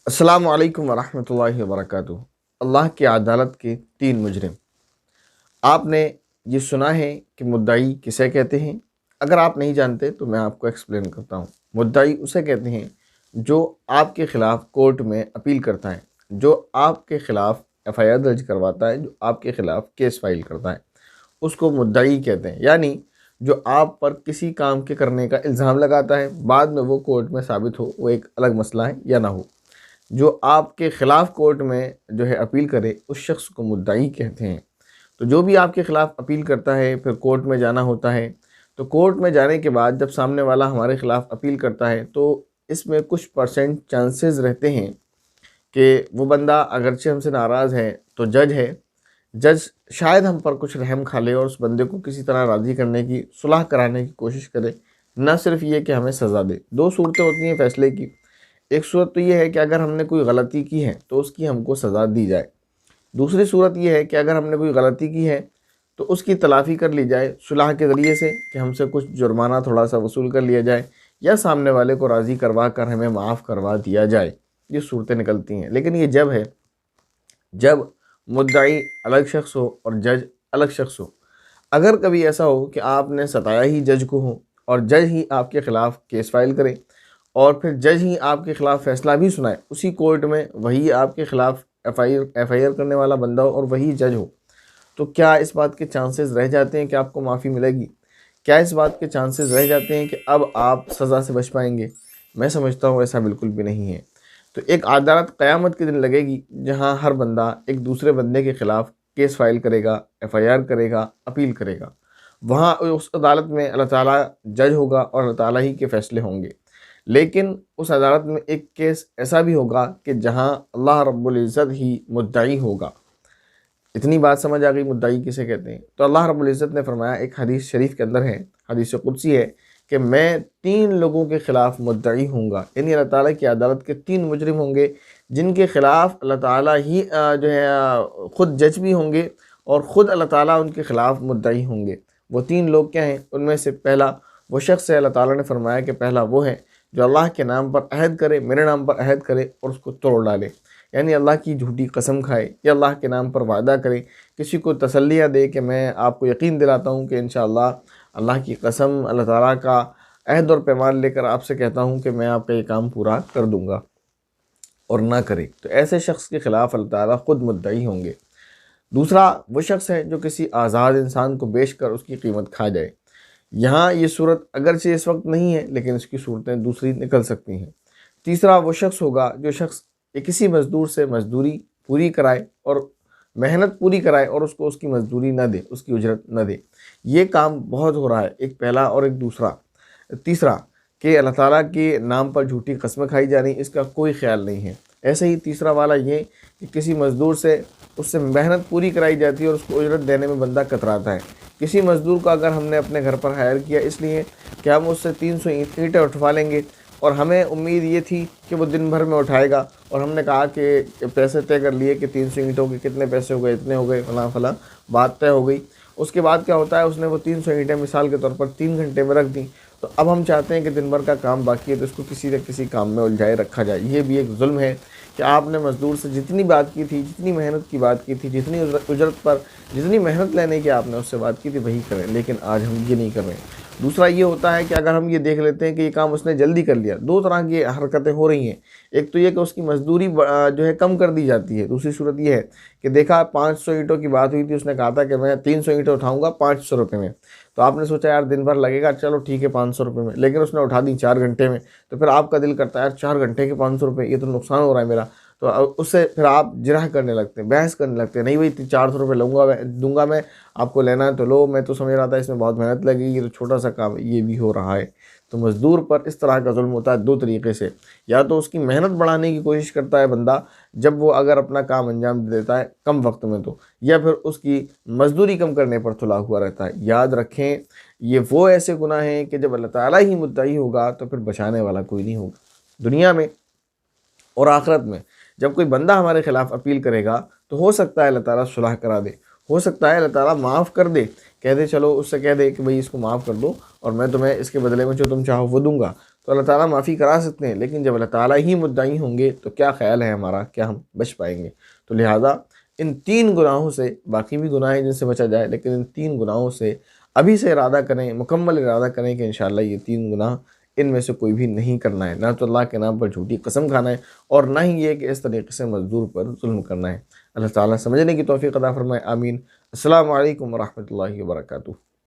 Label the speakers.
Speaker 1: السلام علیکم ورحمۃ اللہ وبرکاتہ۔ اللہ کی عدالت کے تین مجرم۔ آپ نے یہ سنا ہے کہ مدعی کسے کہتے ہیں؟ اگر آپ نہیں جانتے تو میں آپ کو ایکسپلین کرتا ہوں۔ مدعی اسے کہتے ہیں جو آپ کے خلاف کورٹ میں اپیل کرتا ہے، جو آپ کے خلاف ایف آئی آر درج کرواتا ہے، جو آپ کے خلاف کیس فائل کرتا ہے، اس کو مدعی کہتے ہیں۔ یعنی جو آپ پر کسی کام کے کرنے کا الزام لگاتا ہے، بعد میں وہ کورٹ میں ثابت ہو، وہ ایک الگ مسئلہ ہے یا نہ ہو، جو آپ کے خلاف کورٹ میں جو ہے اپیل کرے، اس شخص کو مدعی کہتے ہیں۔ تو جو بھی آپ کے خلاف اپیل کرتا ہے، پھر کورٹ میں جانا ہوتا ہے، تو کورٹ میں جانے کے بعد جب سامنے والا ہمارے خلاف اپیل کرتا ہے تو اس میں کچھ پرسنٹ چانسز رہتے ہیں کہ وہ بندہ اگرچہ ہم سے ناراض ہے تو جج شاید ہم پر کچھ رحم کھا لے اور اس بندے کو کسی طرح راضی کرنے کی، صلح کرانے کی کوشش کرے، نہ صرف یہ کہ ہمیں سزا دے۔ دو صورتیں ہوتی ہیں فیصلے کی۔ ایک صورت تو یہ ہے کہ اگر ہم نے کوئی غلطی کی ہے تو اس کی ہم کو سزا دی جائے۔ دوسری صورت یہ ہے کہ اگر ہم نے کوئی غلطی کی ہے تو اس کی تلافی کر لی جائے صلح کے ذریعے سے، کہ ہم سے کچھ جرمانہ تھوڑا سا وصول کر لیا جائے، یا سامنے والے کو راضی کروا کر ہمیں معاف کروا دیا جائے۔ یہ صورتیں نکلتی ہیں۔ لیکن یہ جب ہے جب مدعی الگ شخص ہو اور جج الگ شخص ہو۔ اگر کبھی ایسا ہو کہ آپ نے ستایا ہی جج کو ہو اور جج ہی آپ کے خلاف کیس فائل کرے، اور پھر جج ہی آپ کے خلاف فیصلہ بھی سنائے، اسی کورٹ میں وہی آپ کے خلاف ایف آئی آر کرنے والا بندہ ہو اور وہی جج ہو، تو کیا اس بات کے چانسز رہ جاتے ہیں کہ آپ کو معافی ملے گی؟ کیا اس بات کے چانسز رہ جاتے ہیں کہ اب آپ سزا سے بچ پائیں گے؟ میں سمجھتا ہوں ایسا بالکل بھی نہیں ہے۔ تو ایک عدالت قیامت کے دن لگے گی جہاں ہر بندہ ایک دوسرے بندے کے خلاف کیس فائل کرے گا، ایف آئی آر کرے گا، اپیل کرے گا۔ وہاں اس عدالت میں اللہ تعالیٰ جج ہوگا اور اللہ تعالیٰ ہی کے فیصلے ہوں گے۔ لیکن اس عدالت میں ایک کیس ایسا بھی ہوگا کہ جہاں اللہ رب العزت ہی مدعی ہوگا۔ اتنی بات سمجھ آ گئی مدعی کسے کہتے ہیں؟ تو اللہ رب العزت نے فرمایا، ایک حدیث شریف کے اندر ہے، حدیث قدسی ہے، کہ میں تین لوگوں کے خلاف مدعی ہوں گا۔ یعنی اللہ تعالیٰ کی عدالت کے تین مجرم ہوں گے جن کے خلاف اللہ تعالیٰ ہی جو ہے خود جج بھی ہوں گے، اور خود اللہ تعالیٰ ان کے خلاف مدعی ہوں گے۔ وہ تین لوگ کیا ہیں؟ ان میں سے پہلا وہ شخص ہے، اللہ تعالیٰ نے فرمایا کہ پہلا وہ ہے جو اللہ کے نام پر عہد کرے، میرے نام پر عہد کرے اور اس کو توڑ ڈالے، یعنی اللہ کی جھوٹی قسم کھائے یا اللہ کے نام پر وعدہ کرے، کسی کو تسلیہ دے کہ میں آپ کو یقین دلاتا ہوں کہ انشاءاللہ اللہ کی قسم، اللہ تعالیٰ کا عہد اور پیمان لے کر آپ سے کہتا ہوں کہ میں آپ کا یہ کام پورا کر دوں گا، اور نہ کرے، تو ایسے شخص کے خلاف اللہ تعالیٰ خود مدعی ہوں گے۔ دوسرا وہ شخص ہے جو کسی آزاد انسان کو بیچ کر اس کی قیمت کھا جائے۔ یہاں یہ صورت اگرچہ اس وقت نہیں ہے لیکن اس کی صورتیں دوسری نکل سکتی ہیں۔ تیسرا وہ شخص ہوگا جو شخص کسی مزدور سے مزدوری پوری کرائے اور محنت پوری کرائے اور اس کو اس کی مزدوری نہ دے، اس کی اجرت نہ دے۔ یہ کام بہت ہو رہا ہے، ایک پہلا اور ایک دوسرا۔ تیسرا کہ اللہ تعالیٰ کے نام پر جھوٹی قسمیں کھائی جا رہی، اس کا کوئی خیال نہیں ہے۔ ایسے ہی تیسرا والا یہ کہ کسی مزدور سے اس سے محنت پوری کرائی جاتی ہے اور اس کو اجرت دینے میں بندہ کتراتا ہے۔ کسی مزدور کو اگر ہم نے اپنے گھر پر ہائر کیا اس لیے کہ ہم اس سے 300 اینٹیں اٹھوا لیں گے، اور ہمیں امید یہ تھی کہ وہ دن بھر میں اٹھائے گا، اور ہم نے کہا کہ پیسے طے کر لیے کہ 300 اینٹوں کے کتنے پیسے ہو گئے، اتنے ہو گئے، فلاں فلاں بات طے ہو گئی۔ اس کے بعد کیا ہوتا ہے، اس نے وہ 300 اینٹیں مثال کے طور پر 3 گھنٹے میں رکھ دیں، تو اب ہم چاہتے ہیں کہ دن بھر کا کام باقی ہے تو اس کو کسی نہ کسی کام میں الجھائے رکھا جائے۔ یہ بھی ایک ظلم ہے کہ آپ نے مزدور سے جتنی بات کی تھی، جتنی محنت کی بات کی تھی، جتنی اجرت پر جتنی محنت لینے کی آپ نے اس سے بات کی تھی وہی کریں، لیکن آج ہم یہ نہیں کر رہے ہیں۔ دوسرا یہ ہوتا ہے کہ اگر ہم یہ دیکھ لیتے ہیں کہ یہ کام اس نے جلدی کر لیا، دو طرح کی حرکتیں ہو رہی ہیں۔ ایک تو یہ کہ اس کی مزدوری جو ہے کم کر دی جاتی ہے۔ دوسری صورت یہ ہے کہ دیکھا 500 اینٹوں کی بات ہوئی تھی، اس نے کہا تھا کہ میں 300 اینٹیں اٹھاؤں گا 500 روپے میں، تو آپ نے سوچا یار دن بھر لگے گا، چلو ٹھیک ہے 500 روپے میں، لیکن اس نے اٹھا دی 4 گھنٹے میں، تو پھر آپ کا دل کرتا ہے یار 4 گھنٹے کے 500 روپے، یہ تو نقصان ہو رہا ہے میرا، تو اس سے پھر آپ جرح کرنے لگتے ہیں، بحث کرنے لگتے ہیں، نہیں بھائی 400 روپے دوں گا میں، آپ کو لینا ہے تو لو، میں تو سمجھ رہا تھا اس میں بہت محنت لگے گی، یہ تو چھوٹا سا کام ہے۔ یہ بھی ہو رہا ہے۔ تو مزدور پر اس طرح کا ظلم ہوتا ہے دو طریقے سے، یا تو اس کی محنت بڑھانے کی کوشش کرتا ہے بندہ جب وہ اگر اپنا کام انجام دے دیتا ہے کم وقت میں، تو یا پھر اس کی مزدوری کم کرنے پر تلا ہوا رہتا ہے۔ یاد رکھیں یہ وہ ایسے گناہ ہیں کہ جب اللہ تعالیٰ ہی مدعی ہوگا تو پھر بچانے والا کوئی نہیں ہوگا۔ دنیا میں اور آخرت میں جب کوئی بندہ ہمارے خلاف اپیل کرے گا تو ہو سکتا ہے اللہ تعالیٰ صلح کرا دے، ہو سکتا ہے اللہ تعالیٰ معاف کر دے، کہہ دے چلو اس سے کہہ دے کہ بھئی اس کو معاف کر دو اور میں تمہیں اس کے بدلے میں جو تم چاہو وہ دوں گا۔ تو اللہ تعالیٰ معافی کرا سکتے ہیں، لیکن جب اللہ تعالیٰ ہی مدعی ہوں گے تو کیا خیال ہے ہمارا، کیا ہم بچ پائیں گے؟ تو لہٰذا ان 3 گناہوں سے، باقی بھی گناہ ہیں جن سے بچا جائے، لیکن ان 3 گناہوں سے ابھی سے ارادہ کریں، مکمل ارادہ کریں کہ انشاءاللہ یہ 3 گناہ ان میں سے کوئی بھی نہیں کرنا ہے، نہ تو اللہ کے نام پر جھوٹی قسم کھانا ہے، اور نہ ہی یہ کہ اس طریقے سے مزدور پر ظلم کرنا ہے۔ اللہ تعالیٰ سمجھنے کی توفیق عطا فرمائے، آمین۔ السلام علیکم ورحمۃ اللہ وبرکاتہ۔